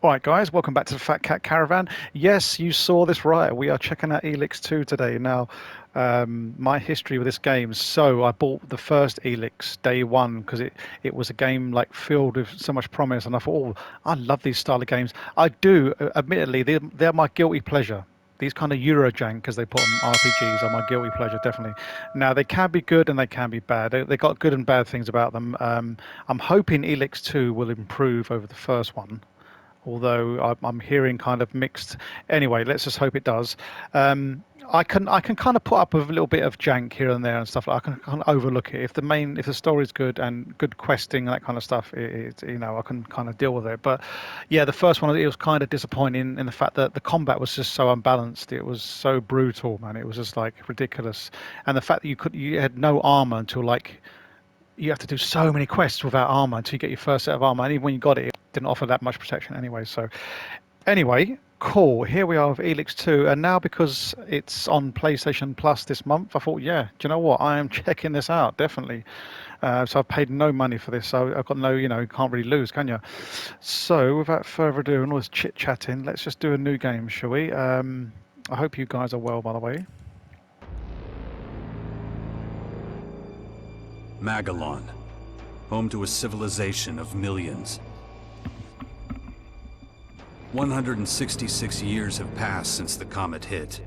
Alright guys, welcome back to the Fat Cat Caravan. Yes, you saw this right. We are checking out Elex 2 today. Now, my history with this game. So I bought the first Elex day one because it was a game like filled with so much promise, and I thought, oh, I love these style of games. I do, admittedly, they're my guilty pleasure. These kind of Eurojank, as they put them, RPGs, are my guilty pleasure, definitely. Now, they can be good and they can be bad. They got good and bad things about them. I'm hoping Elex 2 will improve over the first one, although I'm hearing kind of mixed. Anyway, let's just hope it does. I can kind of put up with a little bit of jank here and there and stuff. I can kind of overlook it if the story's good and good questing and that kind of stuff. I can kind of deal with it. But yeah, the first one, it was kind of disappointing in the fact that the combat was just so unbalanced. It was so brutal, man. It was just like ridiculous, and the fact that you had no armor until like you have to do so many quests without armor until you get your first set of armor, and even when you got it, it didn't offer that much protection anyway. So anyway, cool, here we are with Elex 2, and now because it's on PlayStation Plus this month, I thought, yeah, do you know what, I am checking this out, definitely. So I've paid no money for this, so I've got no, can't really lose, can you? So without further ado and all this chit chatting, let's just do a new game, shall we? I hope you guys are well, by the way. Magalan, home to a civilization of millions. 166 years have passed since the comet hit,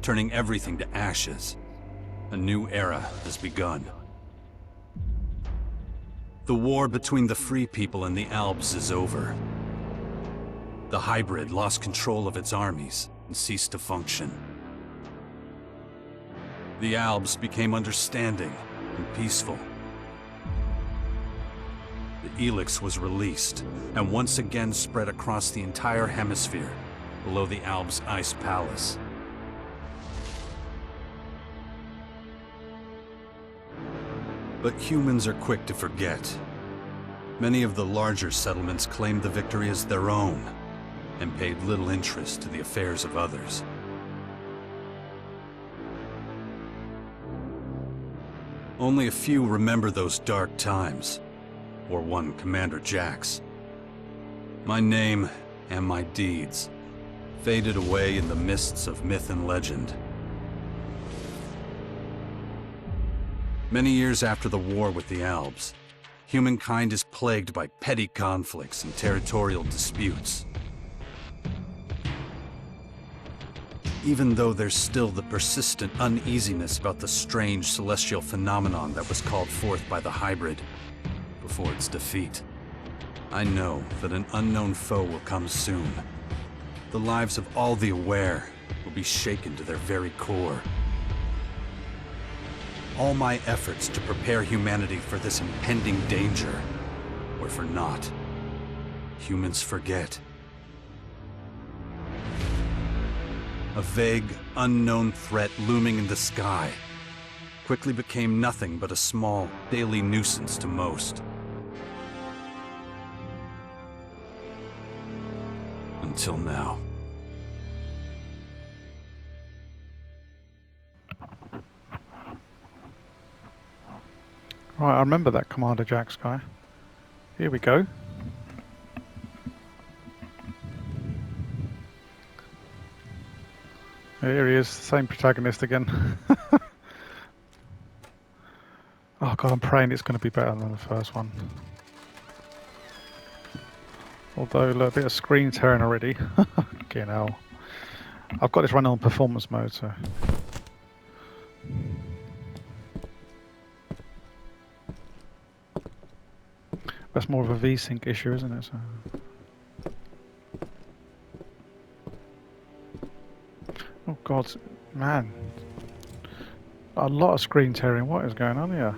turning everything to ashes. A new era has begun. The war between the free people and the Alps is over. The hybrid lost control of its armies and ceased to function. The Alps became understanding and peaceful. The Elex was released, and once again spread across the entire hemisphere, below the Alps' ice palace. But humans are quick to forget. Many of the larger settlements claimed the victory as their own, and paid little interest to the affairs of others. Only a few remember those dark times, or one Commander Jax. My name and my deeds faded away in the mists of myth and legend. Many years after the war with the Alps, humankind is plagued by petty conflicts and territorial disputes. Even though there's still the persistent uneasiness about the strange celestial phenomenon that was called forth by the hybrid before its defeat, I know that an unknown foe will come soon. The lives of all the aware will be shaken to their very core. All my efforts to prepare humanity for this impending danger were for naught. Humans forget. A vague, unknown threat looming in the sky quickly became nothing but a small, daily nuisance to most. Until now. Right, I remember that Commander Jax guy. Here we go. Here he is, same protagonist again. Oh god, I'm praying it's going to be better than the first one. Although, look, a bit of screen tearing already. Fucking hell. I've got this running on performance mode, so... That's more of a V-Sync issue, isn't it? So... Oh god, man. A lot of screen tearing. What is going on here?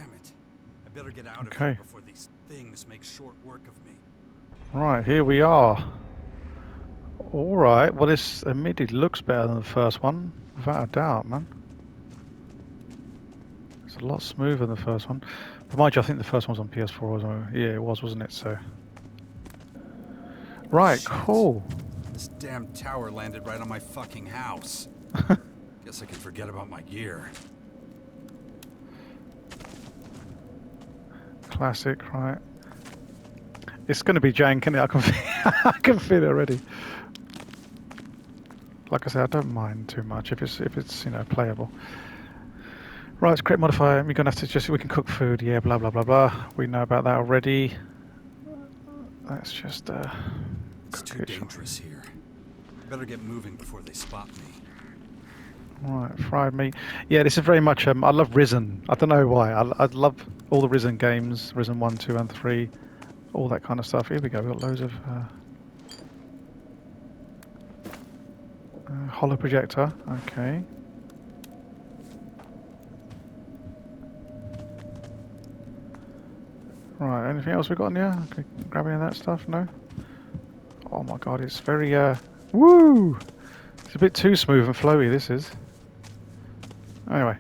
Damn it. I better get out of Okay. here before these things make short work of me. Right, here we are. Alright, well this immediately looks better than the first one, without a doubt, man. It's a lot smoother than the first one. But mind you, I think the first one was on PS4, wasn't it? Yeah, it was, wasn't it? So. Right, Shit. cool. This damn tower landed right on my fucking house. Guess I can forget about my gear. Classic, right? It's going to be jank, isn't it? I can I can feel it already. Like I said, I don't mind too much if it's you know playable. Right, let's create modifier. We're gonna have to we can cook food. Yeah, blah blah blah blah. We know about that already. Let's just It's cook too it. dangerous here. Better get moving before they spot me. Right, fried meat. Yeah, this is very much. I love Risen. I don't know why. I love all the Risen games. Risen 1, 2, and 3. All that kind of stuff. Here we go. We've got loads of hollow projector. Okay. Right, anything else we got in here? Okay, grab any of that stuff? No? Oh my god, it's very, woo! It's a bit too smooth and flowy, this is. Anyway.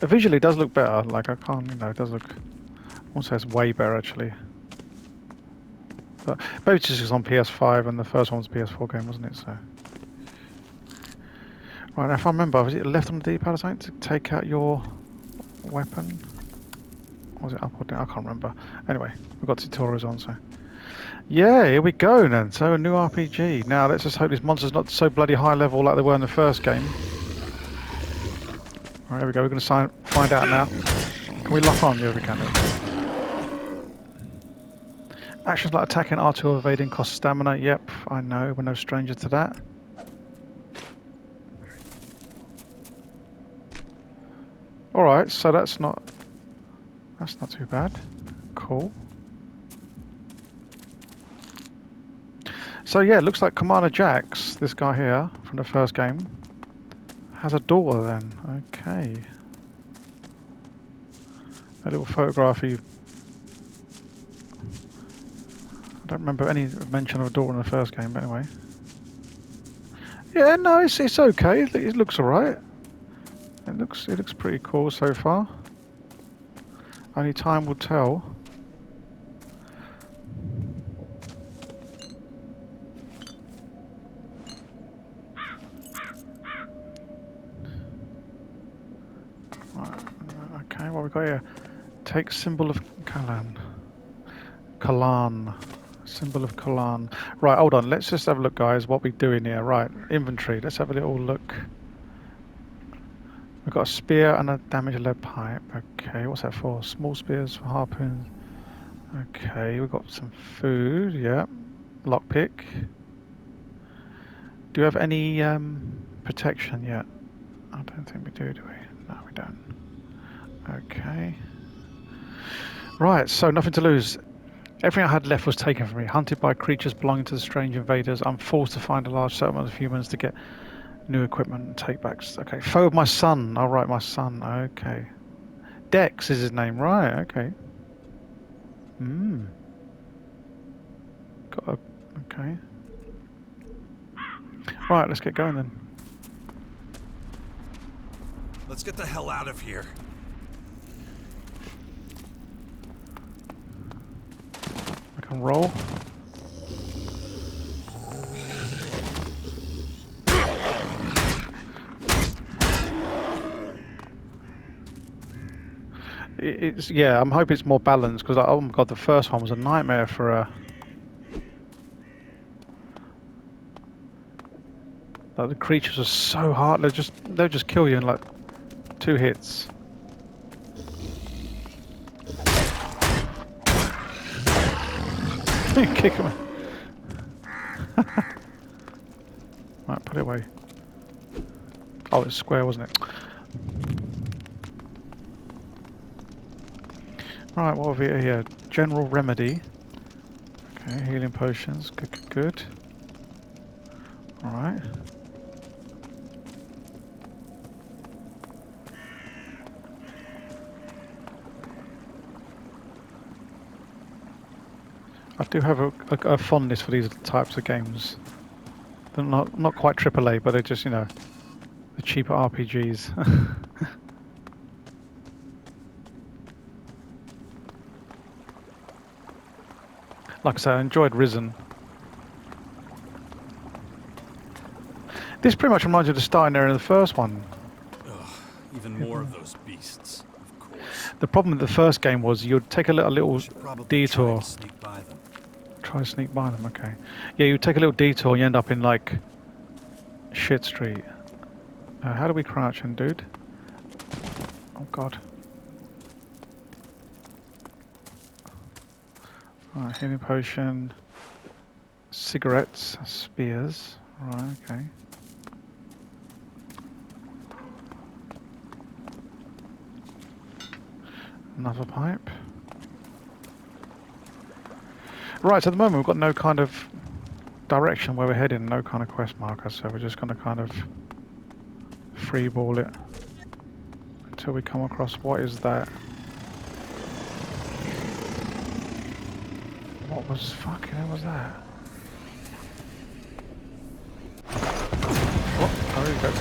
Visually it does look better, like I can't, you know, it does look, also it's way better actually. But maybe it's just on PS5 and the first one was a PS4 game, wasn't it, so. Right, now if I remember, was it left on the D-pad or something to take out your weapon? Or was it up or down? I can't remember. Anyway, we've got tutorials on, so. Yeah, here we go then. So a new RPG. Now let's just hope this monster's not so bloody high level like they were in the first game. Right, here we go. We're going to find out now. Can we lock on? Yeah, we can. Actions like attacking, R2 or evading cost stamina. Yep, I know. We're no stranger to that. Alright, so that's not too bad. Cool. So yeah, it looks like Commander Jax, this guy here from the first game, has a daughter then. Okay. A little photograph I don't remember any mention of a daughter in the first game, but anyway. Yeah, no, it's okay. It looks alright. It looks pretty cool so far. Only time will tell. Okay, what we got here? Take symbol of Kalan. Kalan. Symbol of Kalan. Right, hold on. Let's just have a look, guys. What we doing here? Right, inventory. Let's have a little look. We've got a spear and a damaged lead pipe. Okay, what's that for? Small spears for harpoons. Okay, we've got some food. Yeah. Lockpick. Do you have any protection yet? I don't think we do we? No, we don't. Okay. Right, so nothing to lose. Everything I had left was taken from me. Hunted by creatures belonging to the strange invaders, I'm forced to find a large settlement of humans to get new equipment and take back. Okay, foe of my son. All right, my son. Okay. Dex is his name. Right, okay. Hmm. Okay. Right, let's get going then. Let's get the hell out of here. I can roll. It's yeah. I'm hoping it's more balanced because oh my god, the first one was a nightmare for a. Like the creatures are so hard. They'll just kill you in like 2 hits. Kick him. Right, put it away. Oh, it's square, wasn't it? Right, what have we got here? General remedy. Okay, healing potions. Good, good, good. Alright. I do have a fondness for these types of games. They're not quite AAA, but they're just, you know, the cheaper RPGs. Like I said, I enjoyed Risen. This pretty much reminds you of the starting area in the first one. Ugh, even more of those beasts, of course. The problem with the first game was you'd take a little Should probably detour. try to sneak by them. Try to sneak by them, okay. Yeah, you take a little detour and you end up in, like, shit street. How do we crouch in, dude? Oh, God. Alright, healing potion. Cigarettes. Spears. Right, okay. Another pipe. Right, so at the moment we've got no kind of direction where we're heading, no kind of quest marker, so we're just going to kind of freeball it until we come across what is that. What was fucking hell was that? Oh, there you go.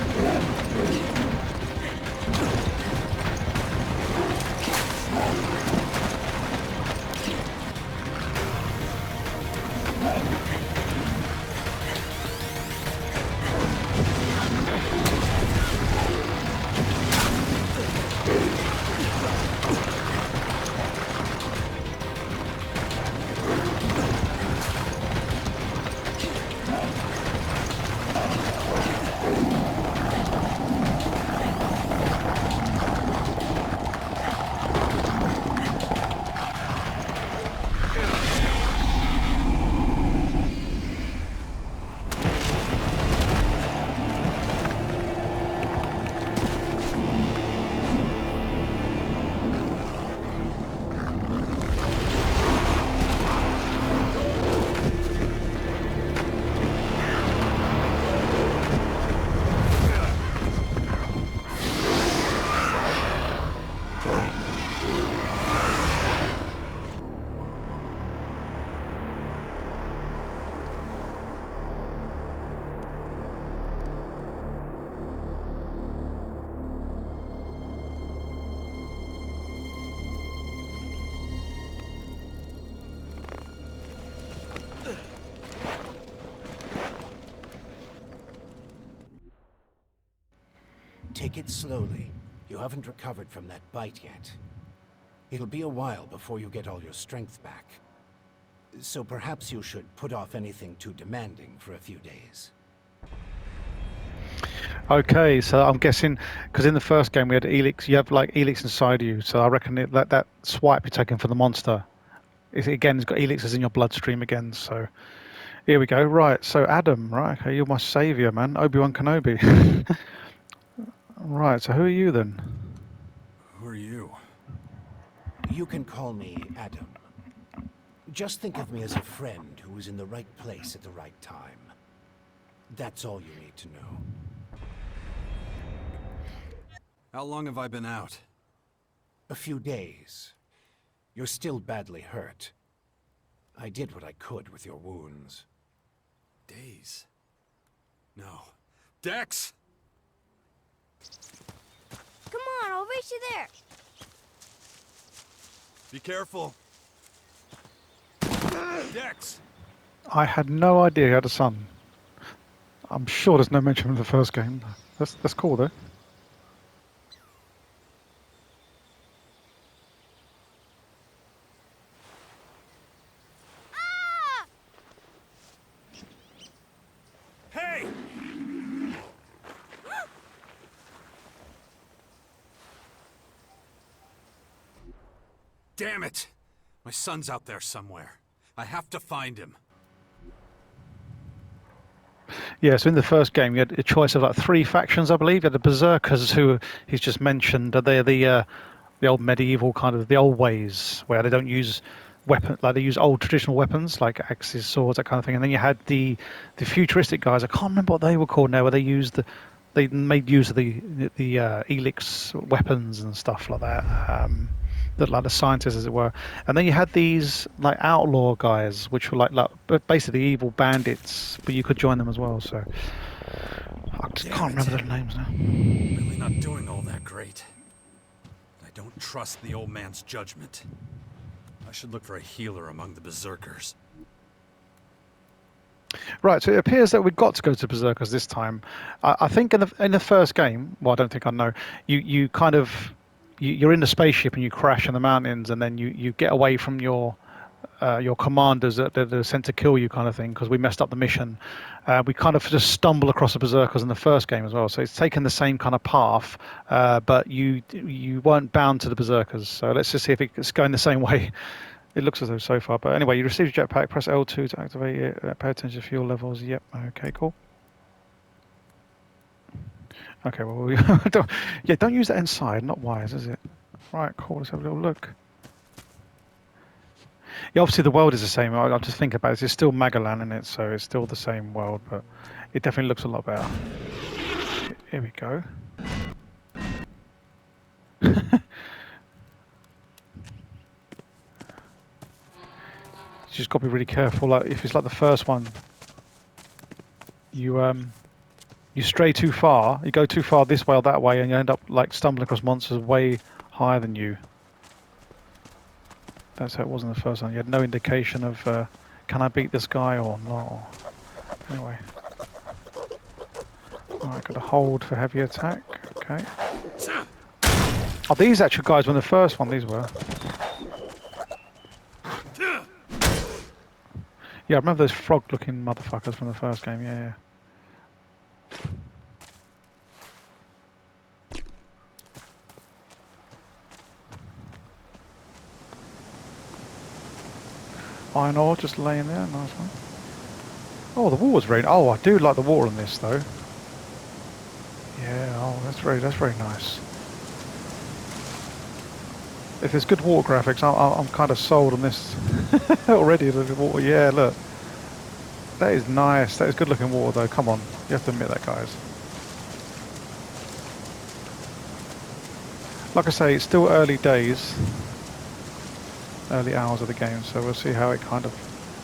Take it slowly. You haven't recovered from that bite yet. It'll be a while before you get all your strength back. So perhaps you should put off anything too demanding for a few days. Okay, so I'm guessing because in the first game we had Elex, you have like Elex inside you, so I reckon that swipe you're taking for the monster, it's got Elix's in your bloodstream again. So here we go. Right, so Adam, right? Okay, you're my savior, man. Obi-Wan Kenobi. Right, so who are you then? Who are you? You can call me Adam. Just think of me as a friend who was in the right place at the right time. That's all you need to know. How long have I been out? A few days. You're still badly hurt. I did what I could with your wounds. Days? No. Dex! Come on, I'll race you there. Be careful. Dex! I had no idea he had a son. I'm sure there's no mention in the first game. That's cool though. Ah! Hey! Damn it! My son's out there somewhere. I have to find him. Yeah, so in the first game you had a choice of like 3 factions, I believe. You had the Berserkers, who he's just mentioned. They're the old medieval kind of the old ways where they don't use like they use old traditional weapons like axes, swords, that kind of thing. And then you had the futuristic guys. I can't remember what they were called now, where they made use of the Elex weapons and stuff like that. like the scientists, as it were. And then you had these like outlaw guys, which were basically evil bandits, but you could join them as well. So I just can't remember their names now. Really not doing all that great. I don't trust the old man's judgment. I should look for a healer among the berserkers. Right, so it appears that we've got to go to Berserkers this time. I think in the first game, well, I don't think I know. You kind of you're in the spaceship and you crash in the mountains, and then you get away from your commanders that are sent to kill you, kind of thing, because we messed up the mission. We kind of just stumble across the Berserkers in the first game as well, so it's taken the same kind of path, but you weren't bound to the Berserkers. So let's just see if it's going the same way. It looks as though so far, but anyway, you receive a jetpack. Press L2 to activate it. Pay attention to fuel levels. Yep. Okay. Cool. Okay. Well, don't use that inside. Not wise, is it? Right. Cool. Let's have a little look. Yeah. Obviously, the world is the same. I'll just think about it. It's still Magalan in it, so it's still the same world, but it definitely looks a lot better. Here we go. Just got to be really careful. Like if it's like the first one, you stray too far, you go too far this way or that way, and you end up like stumbling across monsters way higher than you. That's how it was in the first one. You had no indication of can I beat this guy or not. Anyway, alright, got to hold for heavy attack. Okay. Oh, these actual guys were in the first one. These were. Yeah, I remember those frog-looking motherfuckers from the first game. Yeah. Iron ore just laying there. Nice one. Oh, the water's very. Oh, I do like the water on this though. Yeah. Oh, that's very nice. If there's good water graphics, I'm kind of sold on this already. The water, yeah, look. That is nice. That is good looking water though. Come on. You have to admit that, guys. Like I say, it's still early days. Early hours of the game, so we'll see how it kind of...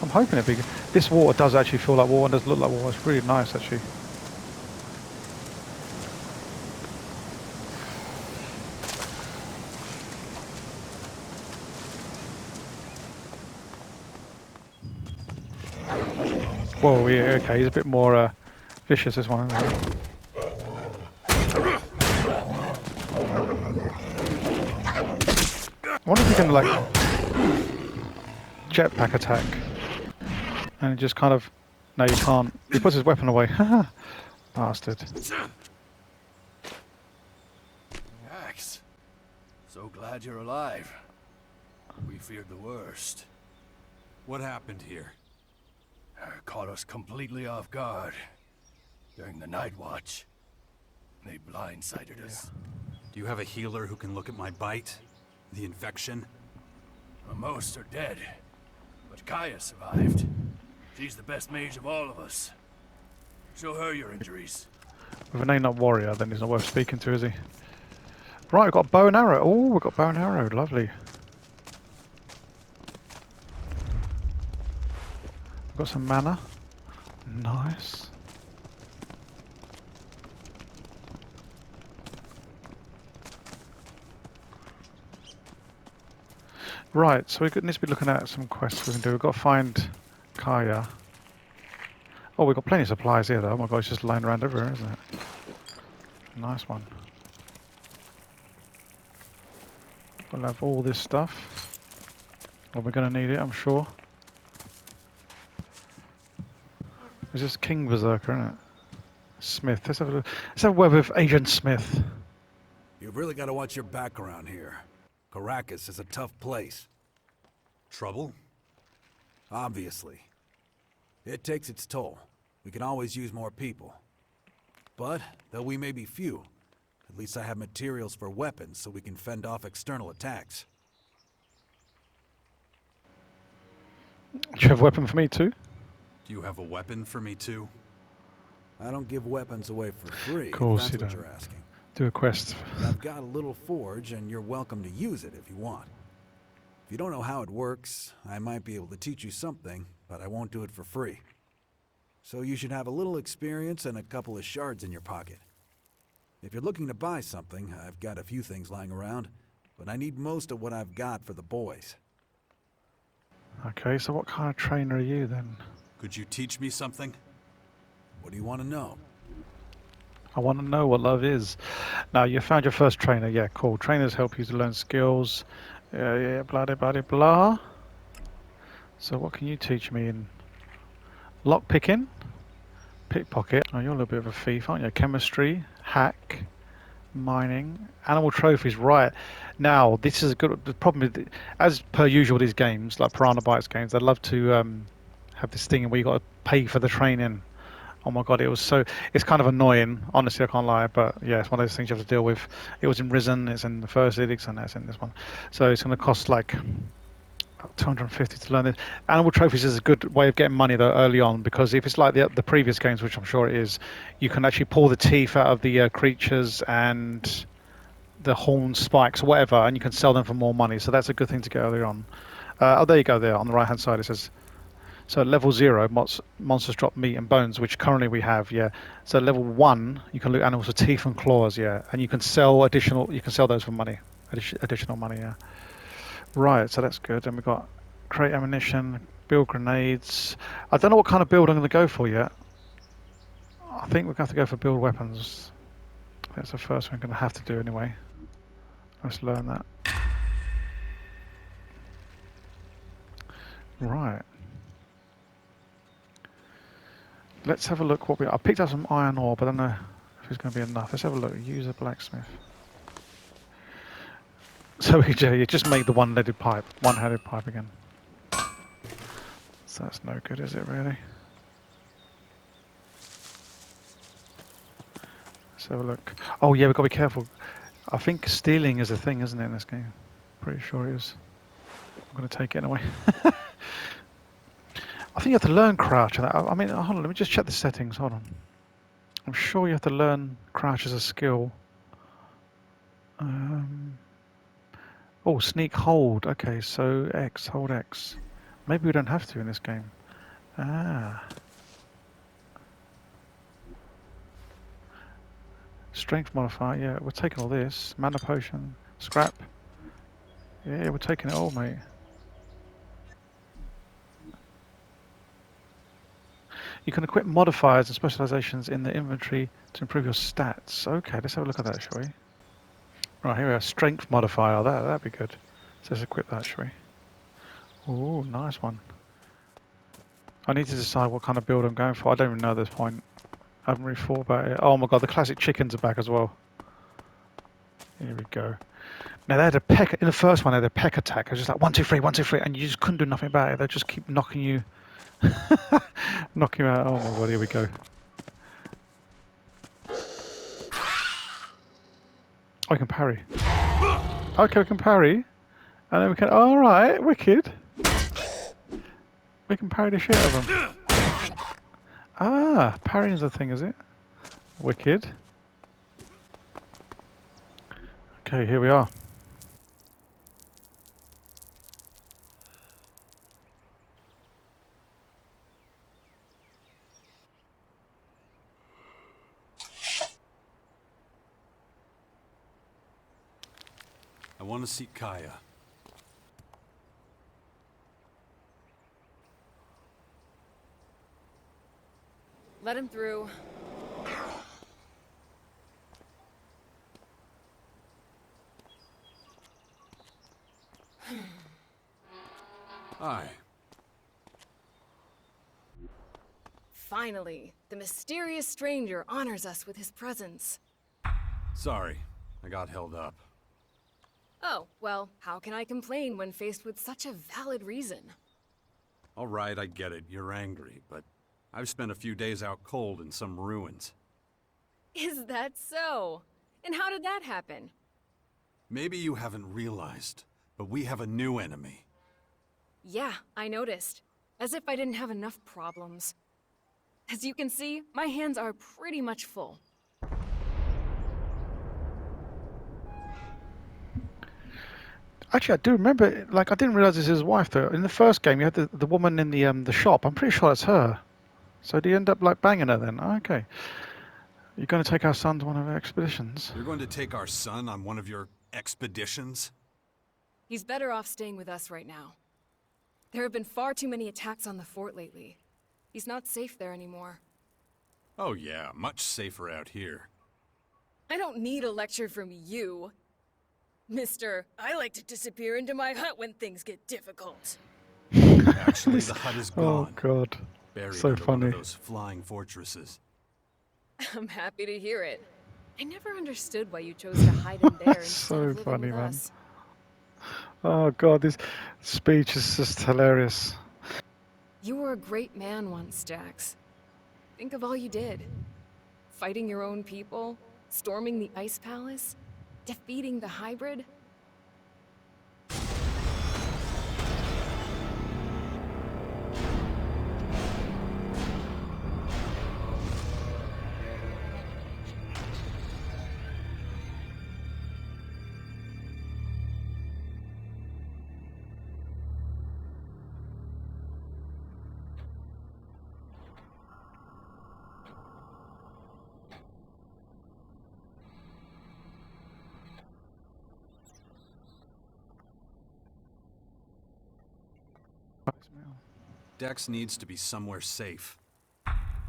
I'm hoping it be... This water does actually feel like water and does look like water. It's really nice, actually. Whoa, yeah, okay, he's a bit more vicious, this one, isn't he? I wonder if you can, like, jetpack attack. And it just kind of... No, you can't. He puts his weapon away. Haha. Bastard. Max, so glad you're alive. We feared the worst. What happened here? Caught us completely off guard during the night watch. They blindsided us. Do you have a healer who can look at my bite? The infection? Most are dead, but Kaya survived. She's the best mage of all of us. Show her your injuries. With a name not warrior, then he's not worth speaking to, is he? Right, we've got bow and arrow. Oh, we've got bow and arrow. Lovely. We've got some mana. Nice. Right, so we need to be looking at some quests we can do. We've got to find Kaya. Oh, we've got plenty of supplies here though. Oh my god, it's just lying around everywhere, isn't it? Nice one. We'll have all this stuff. Well, we're going to need it, I'm sure. Is this King Berserker, isn't it? Smith. Let's have a word with Agent Smith. You've really got to watch your back around here. Caracas is a tough place. Trouble? Obviously. It takes its toll. We can always use more people. But, though we may be few, at least I have materials for weapons so we can fend off external attacks. Do you have a weapon for me too? Do you have a weapon for me too? I don't give weapons away for free, Of course if you that's what don't. you're asking. Do a quest. I've got a little forge, and you're welcome to use it if you want. If you don't know how it works, I might be able to teach you something, but I won't do it for free. So you should have a little experience and a couple of shards in your pocket. If you're looking to buy something, I've got a few things lying around, but I need most of what I've got for the boys. Okay, so what kind of trainer are you then? Could you teach me something? What do you want to know? I want to know what love is. Now, you found your first trainer. Yeah, cool. Trainers help you to learn skills. Yeah, blah, blah, blah, blah. So what can you teach me in lock picking? Pickpocket. Oh, you're a little bit of a thief, aren't you? Chemistry, hack, mining, animal trophies. Right. Now, this is a good. The problem is, as per usual, these games, like Piranha Bytes games, they love to have this thing where you got to pay for the training. Oh my god, it's kind of annoying, honestly, I can't lie, but yeah, it's one of those things you have to deal with. It was in Risen, it's in the first Elex, and it's in this one. So it's going to cost like 250 to learn it. Animal trophies is a good way of getting money though early on, because if it's like the previous games, which I'm sure it is, you can actually pull the teeth out of the creatures and the horn spikes or whatever, and you can sell them for more money. So that's a good thing to get early on. Oh, there you go. There on the right hand side it says. So at level 0, monsters drop meat and bones, which currently we have, yeah. So at level 1, you can loot animals with teeth and claws, yeah. And you can sell you can sell those for money, additional money, yeah. Right, so that's good. And we've got crate ammunition, build grenades. I don't know what kind of build I'm going to go for yet. I think we're going to have to go for build weapons. That's the first one I'm going to have to do anyway. Let's learn that. Right. Let's have a look what I picked up some iron ore, but I don't know if it's going to be enough. Let's have a look. Use a blacksmith. So we just make the one-handed pipe again. So that's no good, is it really? Let's have a look. Oh yeah, we've got to be careful. I think stealing is a thing, isn't it, in this game? Pretty sure it is. I'm going to take it anyway. I think you have to learn crouch. I mean, hold on, let me just check the settings. Hold on. I'm sure you have to learn crouch as a skill. Oh, sneak hold. Okay, so X, hold X. Maybe we don't have to in this game. Ah. Strength modifier, yeah, we're taking all this. Mana potion, scrap. Yeah, we're taking it all, mate. You can equip modifiers and specializations in the inventory to improve your stats. Okay, let's have a look at that, shall we? Right, here we are. Strength modifier. That'd be good. So let's equip that, shall we? Oh, nice one. I need to decide what kind of build I'm going for. I don't even know at this point. I haven't really thought about it. Oh my god, the classic chickens are back as well. Here we go. Now they had a peck in the first one. They had a peck attack. It was just like 1, 2, 3, 1, 2, 3, and you just couldn't do nothing about it. They just keep knocking you, knocking you out. Oh my god, here we go. Oh, I can parry. Okay, we can parry, and then we can. All right, wicked. We can parry the shit out of them. Ah, parrying's a thing, is it? Wicked. Okay, here we are. I want to see Kaya. Let him through. Hi. Finally, the mysterious stranger honors us with his presence. Sorry, I got held up. Oh, well, how can I complain when faced with such a valid reason? All right, I get it. You're angry, but I've spent a few days out cold in some ruins. Is that so? And how did that happen? Maybe you haven't realized, but we have a new enemy. Yeah, I noticed. As if I didn't have enough problems. As you can see, my hands are pretty much full. Actually, I do remember. Like, I didn't realize this is his wife though. In the first game, you had the woman in the shop. I'm pretty sure that's her. So do you end up like banging her then? Oh, okay. You're going to take our son to one of our expeditions. You're going to take our son on one of your expeditions? He's better off staying with us right now. There have been far too many attacks on the fort lately. He's not safe there anymore. Oh yeah, much safer out here. I don't need a lecture from you. Mister, I like to disappear into my hut when things get difficult. Actually, the hut is Oh gone. God. Buried So under one funny. of those flying fortresses. I'm happy to hear it. I never understood why you chose to hide in there instead So of living funny, with man. us. Oh God, this speech is just hilarious. You were a great man once, Jax. Think of all you did. Fighting your own people, storming the Ice Palace, defeating the hybrid. Dex needs to be somewhere safe.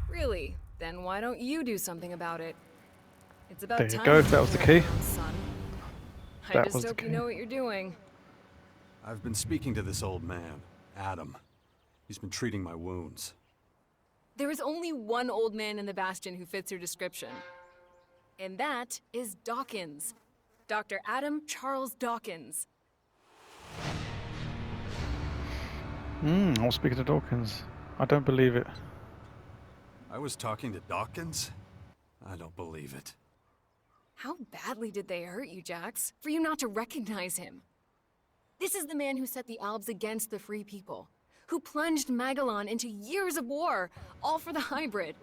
Really? Then why don't you do something about it? It's about There you time go, you that took was the care of key. your own son. I That just was the hope you key. know what you're doing. I've been speaking to this old man, Adam. He's been treating my wounds. There is only one old man in the Bastion who fits your description. And that is Dawkins. Dr. Adam Charles Dawkins. I was speaking to Dawkins. I don't believe it. I was talking to Dawkins? I don't believe it. How badly did they hurt you, Jax, for you not to recognize him? This is the man who set the Albs against the Free People, who plunged Magalan into years of war, all for the hybrid.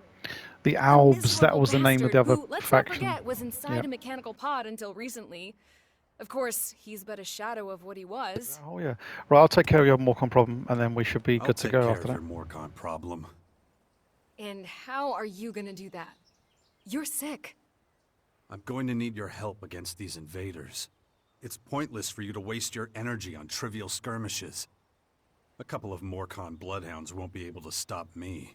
The A Albs, that miserable was the name of the bastard other who, let's faction. not forget, was inside Yep. a mechanical pod until recently. Of course, he's but a shadow of what he was. Oh yeah. Right, I'll take care of your Morcon problem, and then we should be I'll good to take go care after of that. your Morcon problem. And how are you gonna do that? You're sick. I'm going to need your help against these invaders. It's pointless for you to waste your energy on trivial skirmishes. A couple of Morcon bloodhounds won't be able to stop me.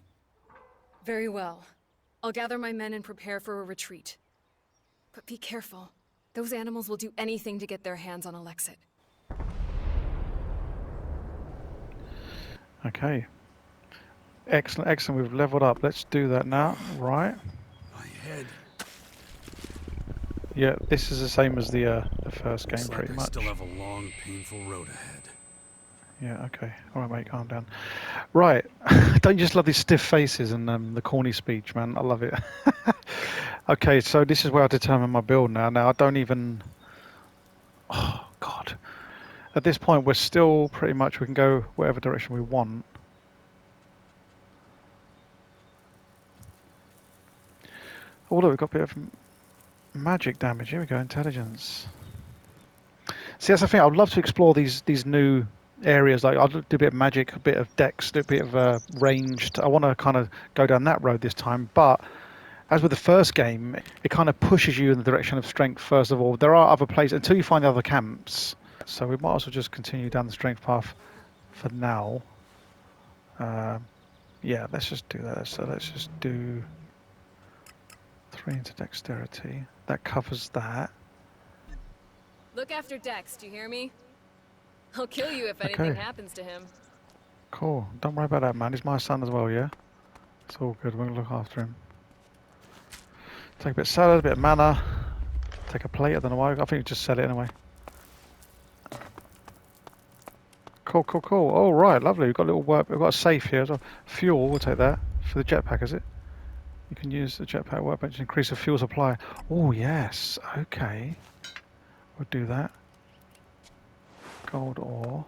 Very well. I'll gather my men and prepare for a retreat. But be careful. Those animals will do anything to get their hands on Alexit. Okay. Excellent, excellent. We've leveled up. Let's do that now. Right. My head. Yeah, this is the same as the first game, Looks like pretty I much. still have a long, painful road ahead. Yeah, okay. All right, mate, calm down. Right. Don't you just love these stiff faces and the corny speech, man? I love it. Okay, so this is where I determine my build now. Now, I don't even... Oh, God. At this point, we're still pretty much... We can go whatever direction we want. Oh, look, we've got a bit of magic damage. Here we go, intelligence. See, that's the thing. I'd love to explore these new areas. Like, I'll do a bit of magic, a bit of dex, do a bit of ranged. I want to kind of go down that road this time. But as with the first game, it kind of pushes you in the direction of strength first of all. There are other places until you find the other camps. So we might as well just continue down the strength path for now. Yeah, let's just do that. So let's just do 3 into dexterity. That covers that. Look after Dex, do you hear me? I'll kill you if anything Okay. happens to him. Cool. Don't worry about that, man. He's my son as well, yeah? It's all good. We're going to look after him. Take a bit of salad, a bit of mana. Take a plate. I don't know why. I think we just sell it anyway. Cool, cool, cool. All right, lovely. We've got a little work. We've got a safe here as well. Fuel, we'll take that. For the jetpack, is it? You can use the jetpack workbench to increase the fuel supply. Oh, yes. Okay. We'll do that. Gold ore.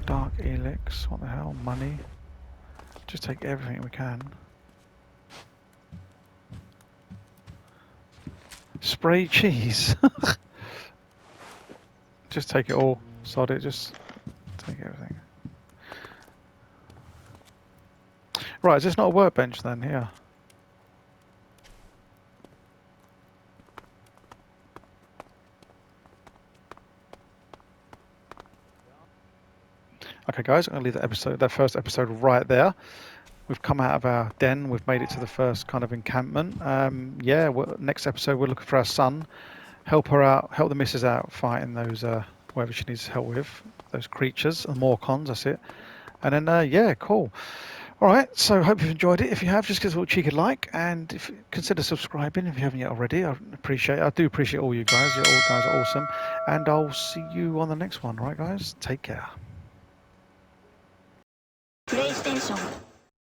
Dark Elex. What the hell? Money. Just take everything we can. Spray cheese. Just take it all. Sod it. Just take everything. Right, is this not a workbench then? Here. Okay, guys, I'm going to leave that first episode right there. We've come out of our den. We've made it to the first kind of encampment. Yeah, next episode we're looking for our son. Help her out. Help the missus out fighting those whatever she needs help with. Those creatures, the Morcons. That's it. And then yeah, cool. All right. So hope you've enjoyed it. If you have, just give us a little cheeky like, and if consider subscribing if you haven't yet already. I appreciate it. I do appreciate all you guys. You all guys are awesome. And I'll see you on the next one. All right, guys. Take care.